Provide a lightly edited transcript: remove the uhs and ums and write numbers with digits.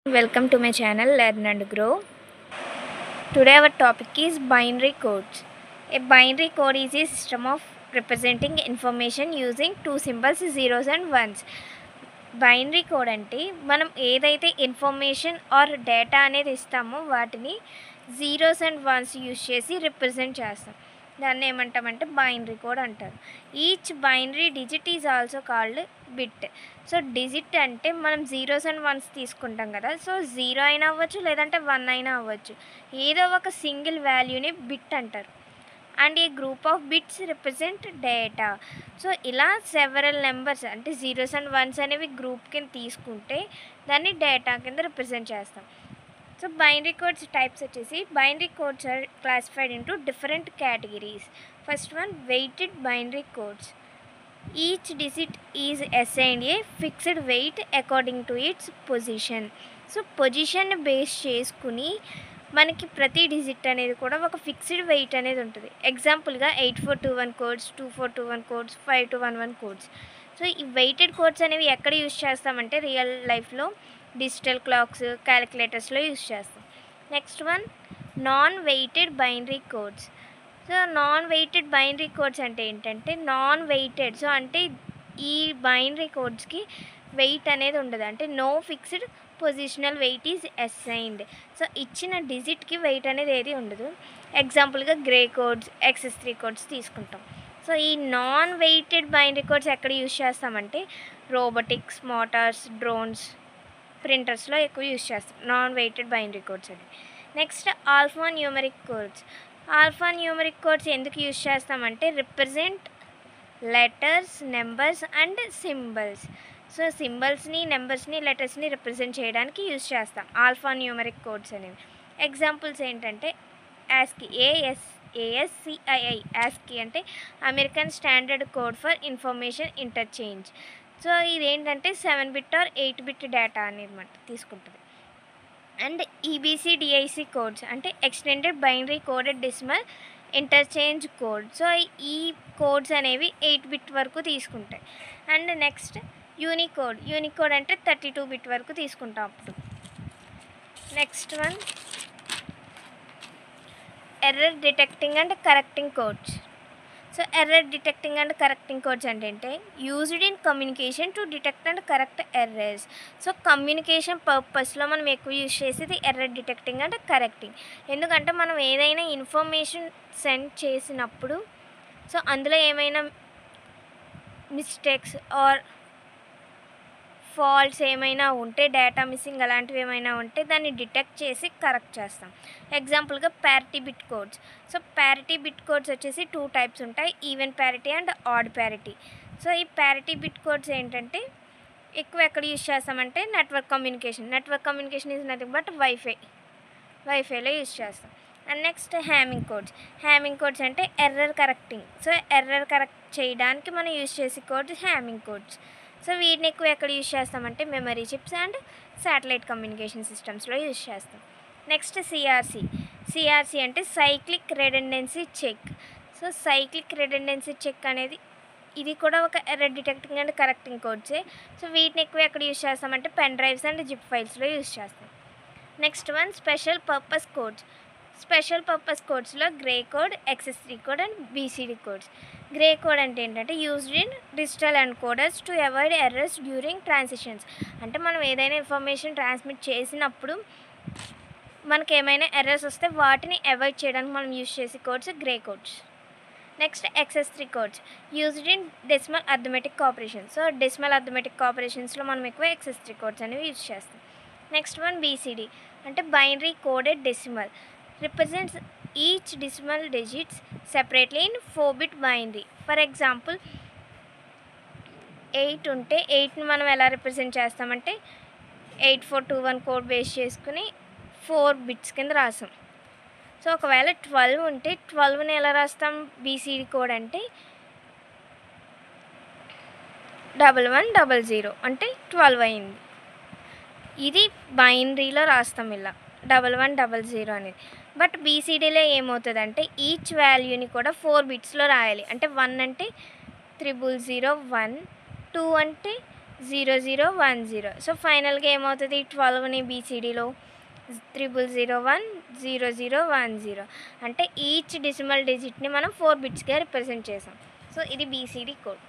Welcome to my channel Learn and Grow. Today our topic is binary codes. A binary code is a system of representing information using two symbols, zeros and ones. Binary code అంటే మనం ఏదైతే information are data అనేది ఇస్తామో వాటిని zeros and once use చేసి represent చేస్తాం. దాన్ని ఏమంటామంటే బైనరీ కోడ్ అంటారు. Each binary digit is also called bit. So digit అంటే మనం జీరోస్ అండ్ వన్స్ తీసుకుంటాం కదా, సో జీరో అయినా అవ్వచ్చు లేదంటే వన్ అయినా అవ్వచ్చు. ఏదో ఒక సింగిల్ వాల్యూని బిట్ అంటారు. అండ్ ఈ group of bits represent data. So ఇలా సెవరల్ నెంబర్స్ అంటే జీరోస్ అండ్ వన్స్ అనేవి గ్రూప్ కింద తీసుకుంటే దాన్ని డేటా కింద రిప్రజెంట్ చేస్తాం. సో బైనరీ కోడ్స్ టైప్స్ వచ్చేసి binary codes are classified into different categories. First one weighted binary codes. Each digit is assigned a fixed weight according to its position. So పొజిషన్ని base చేసుకుని మనకి ప్రతి digit అనేది కూడా ఒక fixed wait అనేది ఉంటుంది. ఎగ్జాంపుల్గా 8421 కోడ్స్, 2421 కోడ్స్, 5211 కోడ్స్. సో ఈ వెయిటెడ్ కోడ్స్ అనేవి ఎక్కడ యూజ్ చేస్తామంటే రియల్ లైఫ్లో డిజిటల్ క్లాక్స్, క్యాలిక్యులేటర్స్లో యూజ్ చేస్తాం. Next one non weighted binary codes. So non weighted binary codes అంటే ఏంటంటే నాన్ వెయిటెడ్, సో అంటే ఈ బైనరీ కోడ్స్కి వెయిట్ అనేది ఉండదు, అంటే no fixed positional weight is assigned. So ఇచ్చిన డిజిట్కి వెయిట్ అనేది ఏది ఉండదు. ఎగ్జాంపుల్గా గ్రే కోడ్స్, XS3 కోడ్స్ తీసుకుంటాం. సో ఈ నాన్ వెయిటెడ్ బైనరీ కోడ్స్ ఎక్కడ యూజ్ చేస్తామంటే రోబోటిక్స్, మోటార్స్, డ్రోన్స్, ప్రింటర్స్లో ఎక్కువ యూజ్ చేస్తాం నాన్ వెయిటెడ్ బైనరీ కోడ్స్ అని. Next alpha numeric codes. Alpha numeric codes ఎందుకు యూజ్ చేస్తామంటే represent letters, numbers and symbols. So సింబల్స్ని, నెంబర్స్ని, లెటర్స్ని రిప్రజెంట్ చేయడానికి యూజ్ చేస్తాం ఆల్ఫా న్యూమరిక్ కోడ్స్ అనేవి. ఎగ్జాంపుల్స్ ఏంటంటే ASCII, ASCII ASCII అంటే American standard code for information interchange. So ఇదేంటంటే 7-bit ఆర్ 8-bit డేటా అనేది తీసుకుంటుంది. అండ్ EBCDIC కోడ్స్ అంటే extended binary coded decimal interchange code. So ఈ కోడ్స్ అనేవి 8-bit వరకు తీసుకుంటాయి. And next Unicode. యూనికోడ్ అంటే 32-bit వరకు తీసుకుంటాం అప్పుడు. Next one error detecting and correcting codes. So error detecting and correcting codes అంటే used in communication to detect and correct errors. So communication పర్పస్లో మనం ఎక్కువ యూజ్ చేసేది ఎర్రర్ డిటెక్టింగ్ అండ్ కరెక్టింగ్. ఎందుకంటే మనం ఏదైనా ఇన్ఫర్మేషన్ సెండ్ చేసినప్పుడు సో అందులో ఏమైనా మిస్టేక్స్ ఆర్ ఫాల్ట్స్ ఏమైనా ఉంటే, డేటా మిస్సింగ్ అలాంటివి ఏమైనా ఉంటే దాన్ని డిటెక్ట్ చేసి కరెక్ట్ చేస్తాం. ఎగ్జాంపుల్గా parity bit codes. So parity bit codes వచ్చేసి 2 టైప్స్ ఉంటాయి, even parity and odd parity. So ఈ ప్యారిటీ బిట్ కోడ్స్ ఏంటంటే ఎక్కువ ఎక్కడ యూజ్ చేస్తామంటే network communication is nothing but వైఫైలో యూజ్ చేస్తాం. అండ్ నెక్స్ట్ హ్యామింగ్ కోడ్స్ అంటే error correcting. So error correct చేయడానికి మనం యూజ్ చేసే కోడ్స్ హ్యామింగ్ కోడ్స్. సో వీటిని ఎక్కువ ఎక్కడ యూజ్ చేస్తామంటే memory chips and satellite communication సిస్టమ్స్లో యూజ్ చేస్తాం. నెక్స్ట్ సిఆర్సి అంటే cyclic redundancy check. So cyclic redundancy check అనేది ఇది కూడా ఒక ఎర్రర్ డిటెక్టింగ్ అండ్ కరెక్టింగ్ కోడ్సే. సో వీటిని ఎక్కువ ఎక్కడ యూజ్ చేస్తామంటే పెన్ డ్రైవ్స్ అండ్ జిప్ ఫైల్స్లో యూజ్ చేస్తాం. నెక్స్ట్ వన్ స్పెషల్ పర్పస్ కోడ్స్లో gray code, XS3 code and BCD codes. Gray code అంటే ఏంటంటే used in digital encoders to avoid errors during transitions. అంటే మనం ఏదైనా ఇన్ఫర్మేషన్ ట్రాన్స్మిట్ చేసినప్పుడు మనకి ఏమైనా ఎర్రర్స్ వస్తే వాటిని అవాయిడ్ చేయడానికి మనం యూజ్ చేసే codes gray codes. Next XS3 codes used in decimal arithmetic operations. So decimal arithmetic ఆపరేషన్స్లో మనం ఎక్కువ XS3 కోడ్స్ అనేవి యూజ్ చేస్తాం. నెక్స్ట్ వన్ BCD అంటే binary coded decimal, represents each decimal digits separately in 4-bit binary. For example 8 ఉంటే 8ని మనం ఎలా represent చేస్తామంటే 8421 కోడ్ బేస్ చేసుకుని 4 బిట్స్ కింద రాసాం. సో ఒకవేళ 12 ఉంటే 12ని ఎలా రాస్తాం BCD కోడ్ అంటే 1100 అంటే 12 అయింది. ఇది బైనరీలో రాస్తాం ఇలా 1100 అనేది. బట్ BCDలో ఏమవుతుందంటే ఈచ్ వాల్యూని కూడా 4 బిట్స్లో రాయాలి. అంటే 1 అంటే 0001, 2 అంటే 0010. సో ఫైనల్గా ఏమవుతుంది 12ని బీసీడీలో 00010010 అంటే ఈచ్ డెసిమల్ డిజిట్ని మనం 4 బిట్స్గా రిప్రజెంట్ చేసాం. సో ఇది బీసీడీ కోడ్.